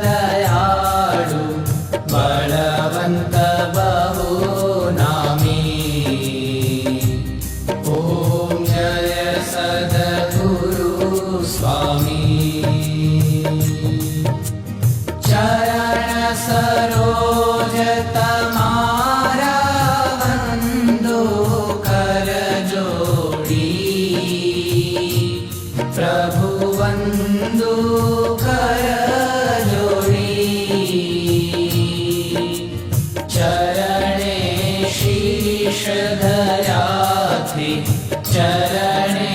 दयाळु बलवंत बहुनामी। ओम जय सद्गुरु स्वामी। चरण सरोज तमारा वंदो कर जोड़ी। प्रभु वंदो कर जोड़ी। चरणे शीश धराथी चरणे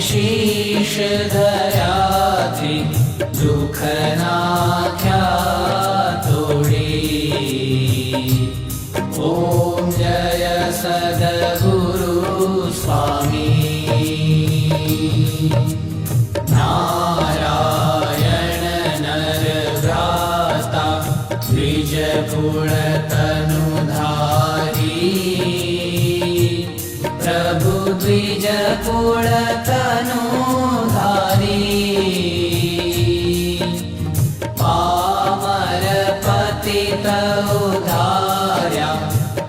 शीश धराथी दुख नाख्या तोड़ी। ओम जय सद्गुरु स्वामी। नारायण नर भ्राता द्विज कुल तनुधारी। प्रभु द्विज कुल तनुधारी। पामर पतित उद्धार्या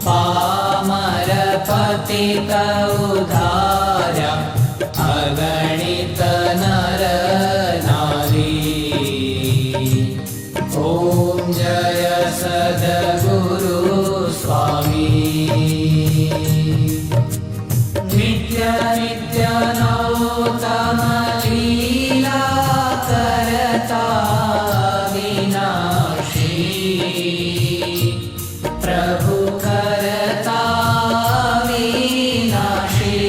पामर पतित उद्धार्या अगणित नर नारी। ओम जय सद्गुरु स्वामी। नित्य नित्य नौतम लीला करता विनाशी। प्रभु करता विनाशी।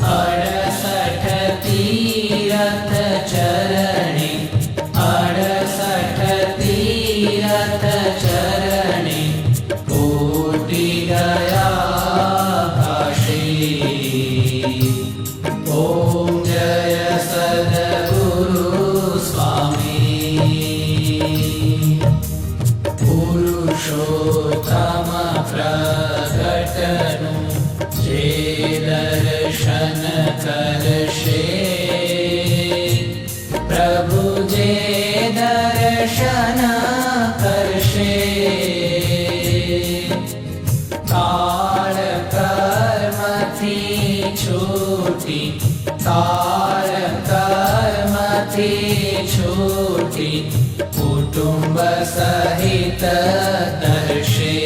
68 तीरथ चरणे 68 तीरथ चरणे कोटि गया काशी। ओम जय सद्गुरु स्वामी। पुरुषोत्तम प्रगटनु जे दर्शन करशे। प्रभु जे दर्शन करशे। काल कर्म थी छूटी काल कर्म थी छूटी कुटुंब सहित दर्शे।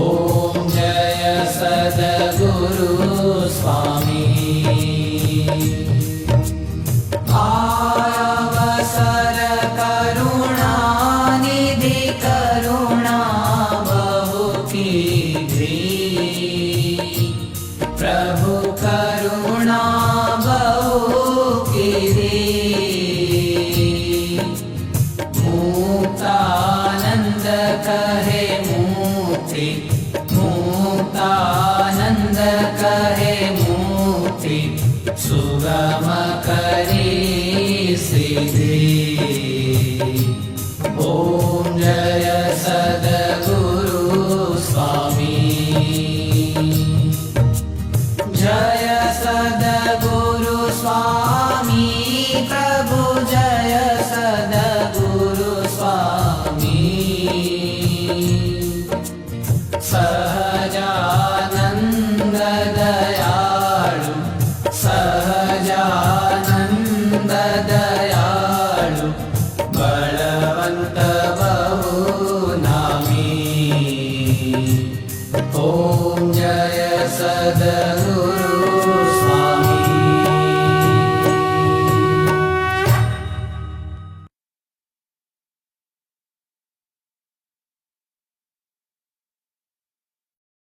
ओम जय सद्गुरु स्वामी। अवसर करुणा निधि करुणा बहु कीधी। प्रभु करुणा बहु कीधी। मुक्तानंद कहे मुक्ति मुक्तानंद कहे मुक्ति सुगम करी सिद्धि। ओम जय सद्गुरु स्वामी। जय सद्गुरु स्वामी। प्रभु जय सद्गुरु स्वामी। सहजानंद दयाळु सहजानंद दयाळु बलवंत बहुनामी। ओम जय सद्गुरु